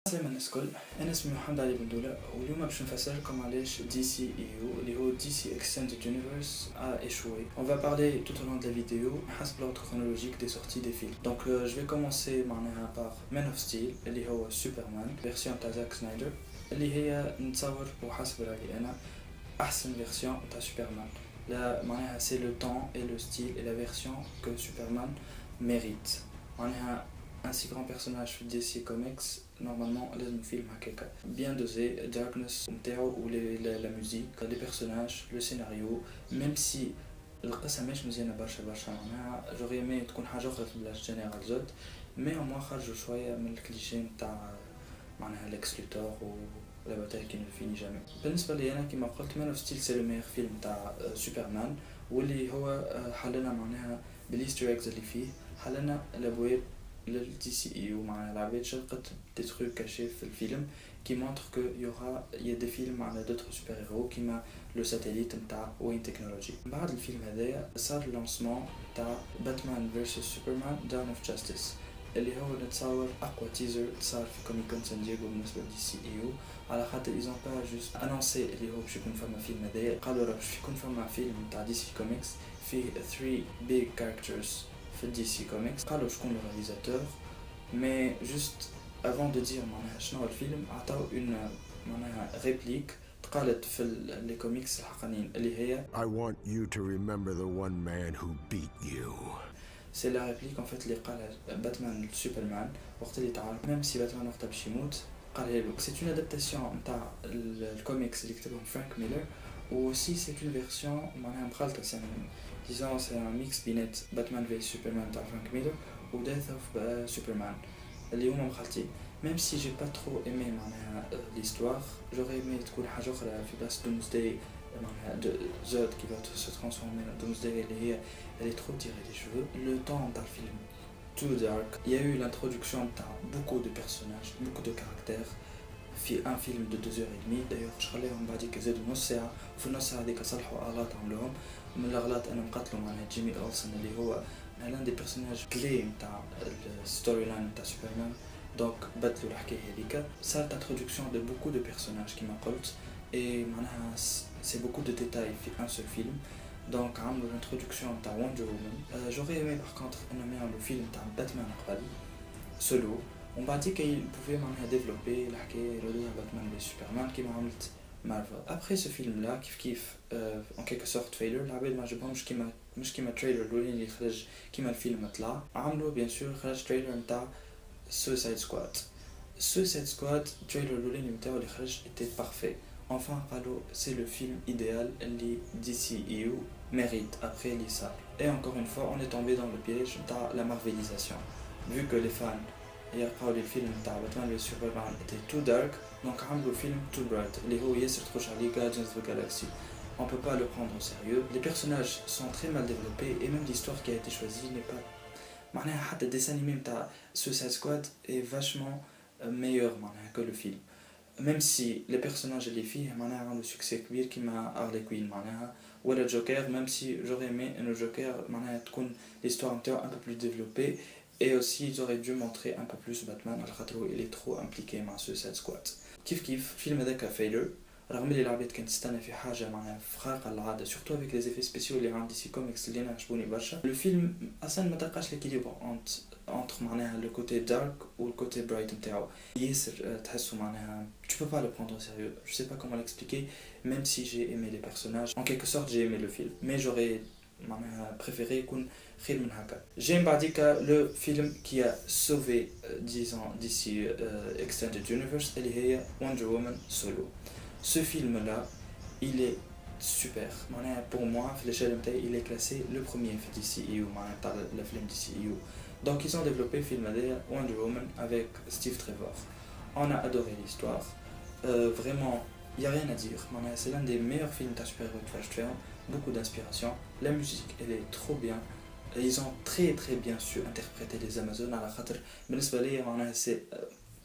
سلام الناس الكل. انا اسمي محمد علي بندولة، واليوم باش نفسر لكم علاش دي سي اي يو اللي هو دي سي Extended Universe a échoué. On va parler tout au long de la vidéo حسب l'ordre chronologique des sorties des films. Donc je vais commencer par Man of Steel اللي هو سوبرمان فيرسيون تاع زاك سنايدر اللي هي نتصور وحسب رأيي انا احسن فيرسيون تاع سوبرمان. لا معناها c'est le temps et le style et la version que Superman mérite. معناها un si grand personnage في DC Comics normalement لازم فيلم هكاكا bien dosé, darkness نتاعو و la musique, les personnages, le scénario, même si القصة مش مزيانة برشا معناها j'aurais aimé تكون حاجة أخرى في بلاش جنرال زود mais au moins خرجوا شوية من الكليشيه نتاع معناها ليكس لوثور و لا باتاي كي نفيني جامي. بالنسبة لي أنا كيما قلت مان اوف ستيل سي لو ميغ فيلم تاع سوبرمان واللي هو حلنا معناها بالايستر ايجز اللي فيه حلنا الابواب للدي سي اي يو مع العباد شلقت دي تروك كاشي في الفيلم qui montre que y a des films على d'autres super héros كيما لو ساتيليت نتاع وين تكنولوجي. بعد الفيلم هذايا صار اللانسمون تاع باتمان فيرسس سوبرمان داون اوف جاستس اللي هو نتصور اقوى تيزر صار في كوميكون سان دييغو بالنسبه لدي سي اي يو على خاطر ايزون با جوست انونسي اللي هو باش يكون فما فيلم هذايا قالوا راه باش يكون فما فيلم تاع دي سي كوميكس فيه 3 big characters في دي سي كوميكس قالوا شكون لو رياليزاتور مي جوست avant de dire معناها شنو الفيلم عطاو اون معناها ريبليك تقالت في لي كوميكس الحقانيين اللي هي I want you to remember the one man who beat you. سي لا ريبليك ان فيت اللي قالها باتمان لسوبرمان وقت اللي تعرف ميم سي باتمان وقتها باش يموت قالها له. سي اون ادابتاسيون نتاع الكوميكس اللي كتبهم فرانك ميلر و سي سي اون فيرسيون معناها مخلطه سي disons c'est un mix بينات باتمان في سوبرمان تاع فرانك ميلر و ديث اوف سوبرمان اللي هما مخلطين. même si j'ai pas trop aimé معناها l'histoire j'aurais aimé تكون حاجه اخرى في بلاصه دومسداي معناها زود qui va se transformer en Doomsday اللي هي elle est trop tirée des cheveux. Le temps dans le film too dark. Il y a eu l'introduction de beaucoup de personnages, beaucoup de caractères في un film de 2h30 d'ailleurs je خليهم بعديك يزيدوا نص ساعه وفي النص ساعه هذيك صلحوا اغلاط عملوهم. من الاغلاط انا مقتلوا معناها جيمي اولسون اللي هو l'un des personnages clés نتاع الستوري لاين نتاع سوبرمان دونك بدلوا الحكايه هذيك. صارت introduction de beaucoup de personnages كما قلت et معناها c'est beaucoup de détails في un seul film دونك عملوا l'introduction تاع وندر وومن. j'aurais aimé par contre انهم يعملوا فيلم تاع باتمان قبل سولو ومن بعديك يبوفي معناها ديفلوبي الحكايه يردوها باتمان بي سوبرمان كيما عملت مارفل. ابري سو فيلم لا كيف en quelque sorte trailer العباد ما عجبهمش كيما مش كيما تريلر الاولاني اللي خرج كيما الفيلم طلع. عملوا بيان سور خرج تريلر نتاع سوسايد سكواد تريلر الاولاني نتاعو اللي خرج était parfait. enfin قالوا c'est le film idéal اللي DCEU mérite après اللي صار. et encore une fois on est tombé dans le piège نتاع la marvelisation vu que les fans يقراو لي الفيلم نتاع باتمان في سوبرمان était too dark donc عملوا فيلم too bright اللي هو ياسر تخرج عليه Guardians of the Galaxy. On peut pas le prendre au sérieux. Les personnages sont très mal développés et même l'histoire qui a été choisie n'est pas معناها حتى الديسان انيمي نتاع Suicide Squad est vachement meilleur معناها que le film. même si les personnages اللي فيه معناها عندو succès كبير كيما Harley Quinn معناها ولا Joker même si j'aurais aimé انه Joker معناها تكون l'histoire نتاعو un peu plus développée et aussi ils auraient dû montrer un peu plus Batman على خاطر il est trop impliqué مع Suicide Squad. كيف فيلم هذاك failure رغم اللي العباد كانت تستنى في حاجه معناها خارقه للعاده سورتو افيك لي زيفي سبيسيو اللي عند دي سي كوميكس اللي انا عجبوني برشا. لو فيلم اصلا ما تلقاش ليكيليبر انتر معناها لو كوتي دارك و الكوتي برايت نتاعو ياسر تحسوا معناها tu peux pas le prendre au sérieux. je sais pas comment l'expliquer même si j'ai aimé les personnages en quelque sorte j'ai aimé le film mais j'aurais معناها préféré يكون خير من هكا. جاي بعديك لو فيلم qui a sauvé disons DC Extended Universe اللي هي Wonder Woman Solo. Ce film là il est super pour moi في l'échelle نتاعي il est classé le premier في DCEU معناها تاع le film DCEU. donc ils ont développé le film هذايا Wonder Woman avec Steve Trevor. on a adoré l'histoire vraiment il y a rien à dire معناها c'est l'un des meilleurs films تاع super-héros que je fais. beaucoup d'inspiration, la musique elle est trop bien. ils ont très bien su interpréter les Amazones على خاطر بالنسبه لي معناها c'est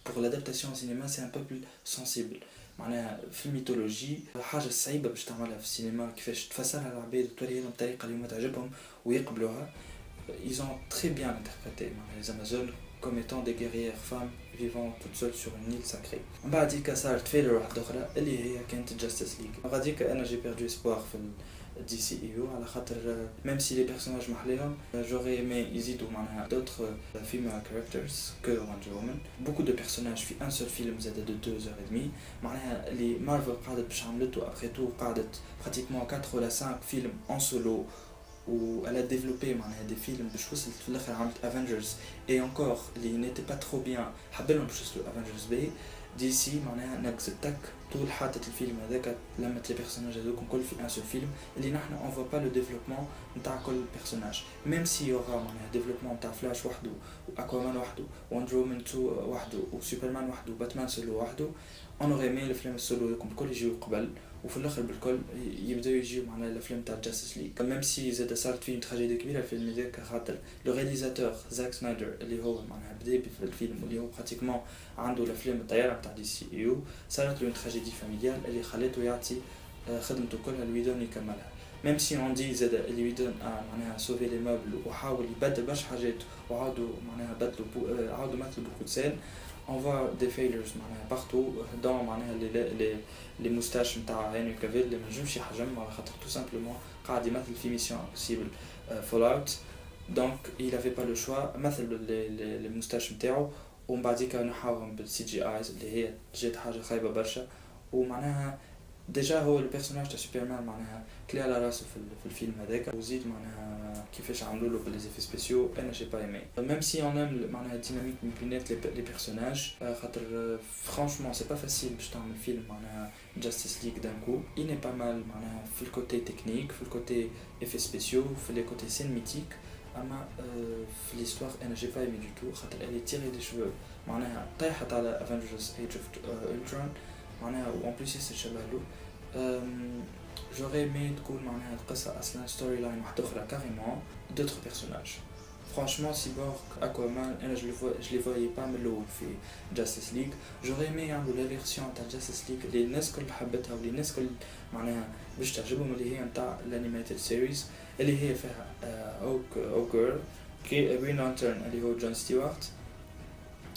pour l'adaptation au cinéma c'est un peu plus sensible معناها في الميثولوجي حاجه صعيبه باش تعملها في السينما كيفاش تفسرها للعباد وتوريها بالطريقه اللي ما تعجبهم ويقبلوها. ils ont très bien interprété les Amazones comme étant des guerrières femmes vivant toutes seules sur une île sacrée. من بعد صارت فيلر واحدة أخرى اللي هي كانت Justice League. غاديك أنا j'ai perdu espoir في DCEU على خاطر même si les personnages محليهم j'aurais aimé يزيدوا معناها d'autres female characters que Wonder Woman. Beaucoup de personnages في un seul film زاد de 2h30 معناها اللي مارفل قاعدت باش عملته après tout قاعدت pratiquement 4 ولا 5 films en solo où elle a développé des films باش وصلت في الاخر عملت Avengers et encore اللي n'était pas trop bien حبلهم باش يوصلوا Avengers B دي سي معناها نقصت تك طول حادثة الفيلم هذاك لمت لي بيرسوناج هذوكم كل في ان سول فيلم اللي نحن اون فوا با لو ديفلوبمون نتاع كل بيرسوناج ميم سي يوغا معناها ديفلوبمون نتاع فلاش وحده واكوامان وحده وندر وومن 2 وحده وسوبرمان وحده وباتمان سولو وحده اون اوغي مي الفيلم السولو هذوكم الكل يجيو قبل وفي الاخر بالكل يبداو يجيو معناها الافلام تاع جاستس ليغ ميم سي زاد صارت فيه تراجيدي كبيره الفيلم هذاك خاطر لو رياليزاتور زاك سنايدر اللي هو معناها بدا في الفيلم واللي هو براتيكمون عنده الافلام الطياره تاع دي سي يو صارت له تراجيدي فاميليال اللي خليته يعطي خدمته كلها لويدون يكملها ميم سي اون دي زاد لويدون معناها سوفي لي موبل وحاول يبدل برشا حاجات وعاودوا معناها بدلوا عاودوا مثلوا بوكو سين on voit des failures معناها partout dans معناها les moustaches نتاع هنري كافيل اللي ما نجمش يحجم على خاطر tout simplement قاعد يمثل في ميسيون امبوسيبل فول دونك il avait pas le choix مثل لي moustaches نتاعو ومن بعديك نحاوهم بالسي جي ايز اللي هي جات حاجه خايبه برشا ومعناها ديجا هو البيرسوناج تاع سوبرمان معناها كلي على راسه في الفيلم هذاك وزيد معناها كيفاش عملوا له باللي زيفي سبيسيو انا جي با ايمي ميم سي اون ام معناها ديناميك بينات لي بيرسوناج خاطر فرانشمون سي با فاسيل باش تعمل فيلم معناها جاستس ليغ دان كو اي ني با مال معناها في الكوتي تكنيك في الكوتي افي سبيسيو في لي كوتي سينميتيك اما في ليستوار انا جي با ايمي دو تو خاطر elle est tirée des cheveux معناها طايحت على افنجرز ايج اوف الترون معناها وان بليس يستشبه له j'aurais aimé تكون معناها القصة أصلا ستوري لاين واحدة أخرى كاريمون d'autres personnages franchement سيبورغ أكوامان أنا je les voyais pas من الأول في جاستس ليغ j'aurais aimé يعملوا لا فيرسيون تاع جاستس ليغ اللي الناس كل حبتها واللي الناس كل معناها باش تعجبهم اللي هي نتاع الانيميتد سيريز اللي هي فيها أوكر جرين لانترن اللي هو جون ستيوارت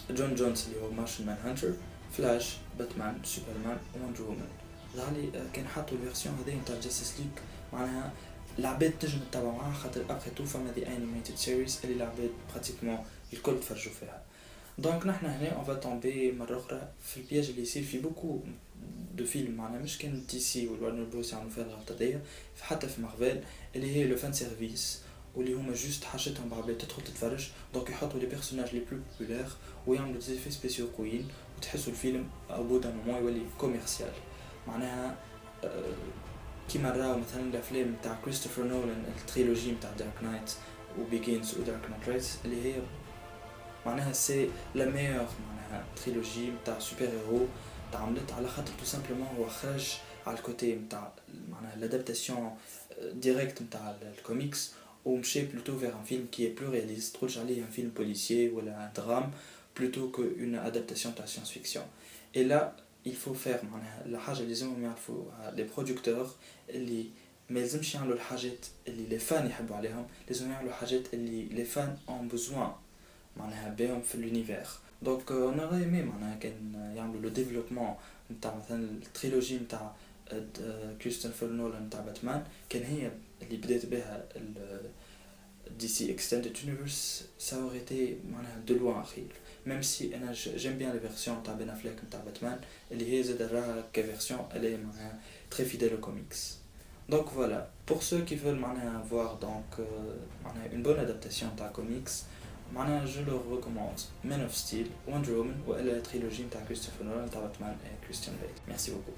جون جونز اللي هو مارشن مان هانتر فلاش باتمان سوبرمان ووندر وومن ظهرلي كان حطوا الفيرسيون هذه نتاع جاستس ليغ معناها العباد تنجم تتابع معاها خاطر ابخي تو فما دي انيميتد سيريز اللي العباد براتيكمون الكل تفرجوا فيها دونك نحن هنا اون فا تومبي مره اخرى في البياج اللي يصير في بوكو دو فيلم معناها مش كان دي سي والورنر بروس يعملوا فيها الغلطه دي حتى في مارفل اللي هي لو فان سيرفيس واللي هما جوست حاجتهم بعباد تدخل تتفرج دونك يحطوا لي بيرسوناج لي بلو بوبولير ويعملوا دي افي سبيسيو قويين وتحسوا الفيلم او بودا مومون يولي كوميرسيال معناها كيما راو مثلا الافلام تاع كريستوفر نولان التريلوجي تاع دارك نايت وبيجينز ودارك نايت رايز اللي هي معناها سي لا ميور معناها تريلوجي تاع سوبر هيرو تعملت على خاطر تو سامبلومون هو خرج على الكوتي نتاع معناها لادابتاسيون ديريكت نتاع الكوميكس ومشي بلوتو فيغ ان فيلم كي بلو رياليست تقولش عليه ان فيلم بوليسيي ولا ان درام plutôt qu'une adaptation de la science-fiction. Et là, il faut faire la حاجة اللي لازمهم يعرفوها les producteurs اللي ما يلزمش يعملوا الحاجات اللي les fans يحبوا عليهم لازم يعملوا حاجات اللي les fans ont besoin معناها بهم في l'univers. Donc on aurait aimé معناها كان يعملوا le développement نتاع مثلا التريلوجي نتاع كريستوفر نولان نتاع باتمان كان هي اللي بدأت بها DC Extended Universe ça aurait été de loin خير même si j'aime bien les versions de Ben Affleck de Batman elle est que version elle est très fidèle aux comics donc voilà pour ceux qui veulent voir donc une bonne adaptation de comics je leur recommande Man of Steel, Wonder Woman ou la trilogie de Christopher Nolan, Batman et Christian Bale. Merci beaucoup.